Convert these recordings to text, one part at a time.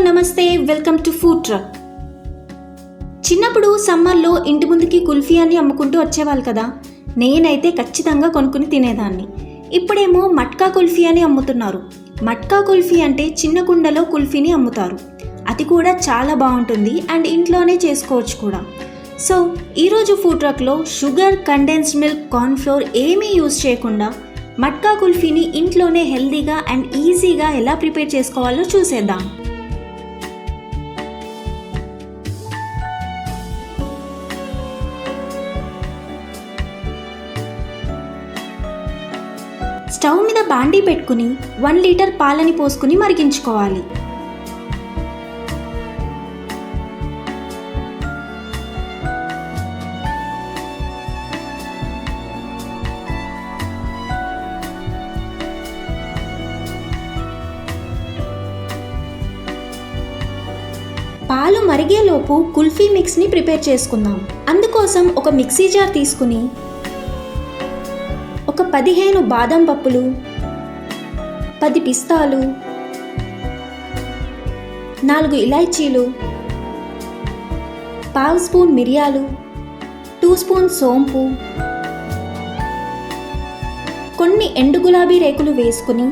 నమస్తే, welcome to food truck. చిన్నప్పుడు సమ్మర్లో ఇంటి ముందుకి కుల్ఫీ అని అమ్ముకుంటూ వచ్చేవాళ్ళు కదా. నేనైతే ఖచ్చితంగా కొనుక్కుని తినేదాన్ని. ఇప్పుడేమో మట్కా కుల్ఫీ అని అమ్ముతున్నారు. మట్కా కుల్ఫీ అంటే చిన్న కుండలో కుల్ఫీని అమ్ముతారు. అది కూడా చాలా బాగుంటుంది అండ్ ఇంట్లోనే చేసుకోవచ్చు కూడా. సో ఈరోజు ఫుడ్ ట్రక్లో షుగర్, కండెన్స్డ్ మిల్క్, కార్న్ఫ్లోర్ ఏమీ యూజ్ చేయకుండా మట్కా కుల్ఫీని ఇంట్లోనే హెల్దీగా అండ్ ఈజీగా ఎలా ప్రిపేర్ చేసుకోవాలో చూసేద్దాం. స్టవ్ మీద బాండీ పెట్టుకుని 1 లీటర్ పాలని పోసుకుని మరిగించుకోవాలి. పాలు మరిగేలోపు కుల్ఫీ మిక్స్ని ప్రిపేర్ చేసుకుందాం. అందుకోసం ఒక మిక్సీ జార్ తీసుకుని ఒక 15 బాదం పప్పులు, 10 పిస్తాలు, 4 ఇలాచీలు, 1/2 స్పూన్ మిరియాలు, 2 స్పూన్ సోంపు, కొన్ని ఎండు గులాబీ రేకులు వేసుకుని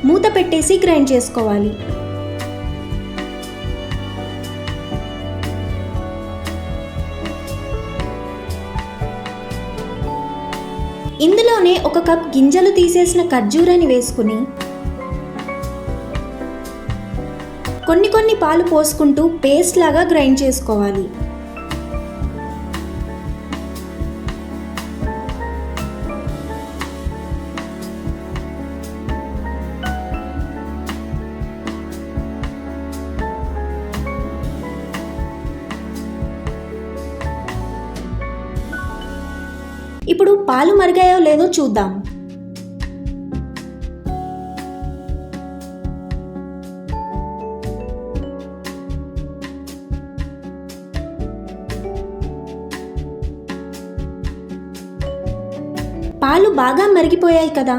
మూత పెట్టేసి గ్రైండ్ చేసుకోవాలి. ఇందులోనే 1 కప్ గింజలు తీసేసిన ఖర్జూరాన్ని వేసుకుని కొన్ని పాలు పోసుకుంటూ పేస్ట్ లాగా గ్రైండ్ చేసుకోవాలి. ఇప్పుడు పాలు మరిగాయో లేదో చూద్దాం. పాలు బాగా మరిగిపోయాయి కదా.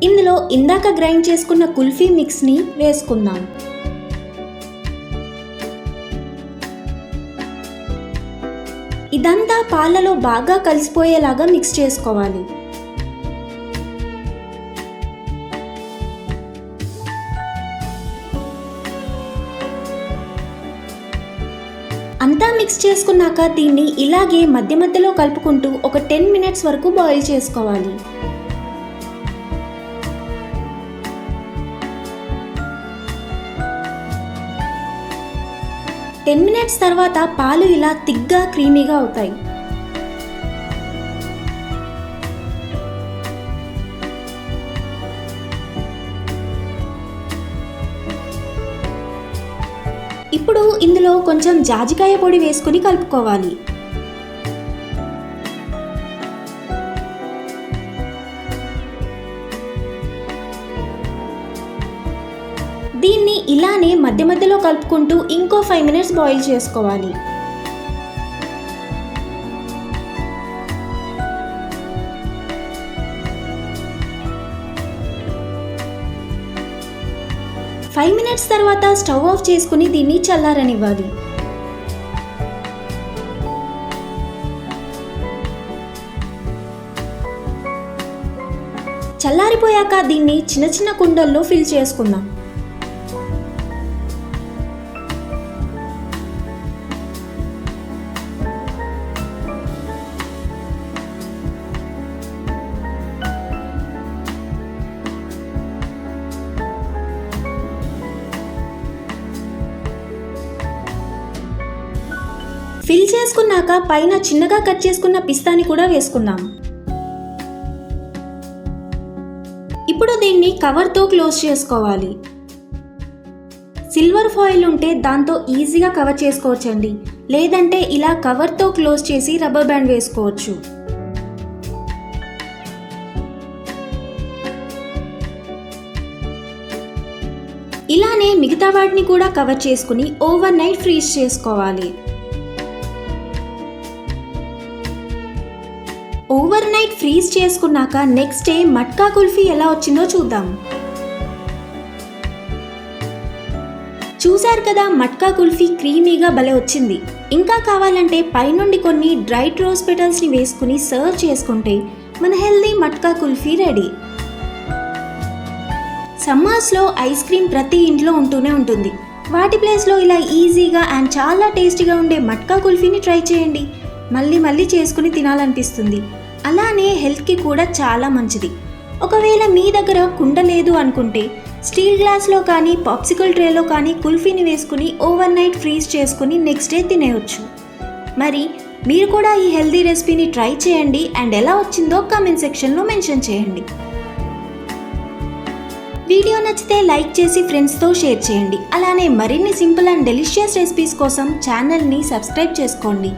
ఇందులో ఇందాక గ్రైండ్ చేసుకున్న కుల్ఫీ మిక్స్ని వేసుకుందాం. ఇదంతా పాలలో బాగా కలిసిపోయేలాగా మిక్స్ చేసుకోవాలి. అంతా మిక్స్ చేసుకున్నాక దీన్ని ఇలాగే మధ్య మధ్యలో కలుపుకుంటూ ఒక 10 మినిట్స్ వరకు బాయిల్ చేసుకోవాలి. టెన్ మినిట్స్ తర్వాత పాలు ఇలా థిక్గా క్రీమీగా అవుతాయి. ఇప్పుడు ఇందులో కొంచెం జాజికాయ పొడి వేసుకుని కలుపుకోవాలి. దీన్ని ఇలానే మధ్య మధ్యలో కలుపుకుంటూ ఇంకో 5 మినిట్స్ బాయిల్ చేసుకోవాలి. ఫైవ్ మినిట్స్ తర్వాత స్టవ్ ఆఫ్ చేసుకుని దీన్ని చల్లారనివ్వాలి. చల్లారిపోయాక దీన్ని చిన్న చిన్న కుండల్లో ఫిల్ చేసుకుందాం. ఫిల్ చేసుకున్నాక పైన చిన్నగా కట్ చేసుకున్న పిస్తాని కూడా వేసుకుందాం. ఇప్పుడు దీన్ని కవర్తో క్లోజ్ చేసుకోవాలి. సిల్వర్ ఫాయిల్ ఉంటే దాంతో ఈజీగా కవర్ చేసుకోవచ్చండి. లేదంటే ఇలా కవర్తో క్లోజ్ చేసి రబ్బర్ బ్యాండ్ వేసుకోవచ్చు. ఇలానే మిగతా వాటిని కూడా కవర్ చేసుకుని ఓవర్ నైట్ ఫ్రీజ్ చేసుకోవాలి. ఓవర్ నైట్ ఫ్రీజ్ చేసుకున్నాక నెక్స్ట్ డే మట్కా కుల్ఫీ ఎలా వచ్చిందో చూద్దాం. చూశారు కదా, మట్కా కుల్ఫీ క్రీమీగా భలే వచ్చింది. ఇంకా కావాలంటే పైనుండి కొన్ని డ్రైడ్ రోజ్ పెటల్స్ని వేసుకుని సర్వ్ చేసుకుంటే మన హెల్దీ మట్కా కుల్ఫీ రెడీ. సమ్మర్స్లో ఐస్ క్రీమ్ ప్రతి ఇంట్లో ఉంటూనే ఉంటుంది. వాటి ప్లేస్లో ఇలా ఈజీగా అండ్ చాలా టేస్టీగా ఉండే మట్కా కుల్ఫీని ట్రై చేయండి. మళ్ళీ మళ్ళీ చేసుకుని తినాలనిపిస్తుంది. అలానే హెల్త్కి కూడా చాలా మంచిది. ఒకవేళ మీ దగ్గర కుండ లేదు అనుకుంటే స్టీల్ గ్లాస్లో కానీ పాప్సికల్ ట్రేలో కానీ కుల్ఫీని వేసుకుని ఓవర్ నైట్ ఫ్రీజ్ చేసుకుని నెక్స్ట్ డే తినేయొచ్చు. మరి మీరు కూడా ఈ హెల్దీ రెసిపీని ట్రై చేయండి అండ్ ఎలా వచ్చిందో కామెంట్ సెక్షన్లో మెన్షన్ చేయండి. వీడియో నచ్చితే లైక్ చేసి ఫ్రెండ్స్తో షేర్ చేయండి. అలానే మరిన్ని సింపుల్ అండ్ డెలిషియస్ రెసిపీస్ కోసం ఛానల్ని సబ్స్క్రైబ్ చేసుకోండి.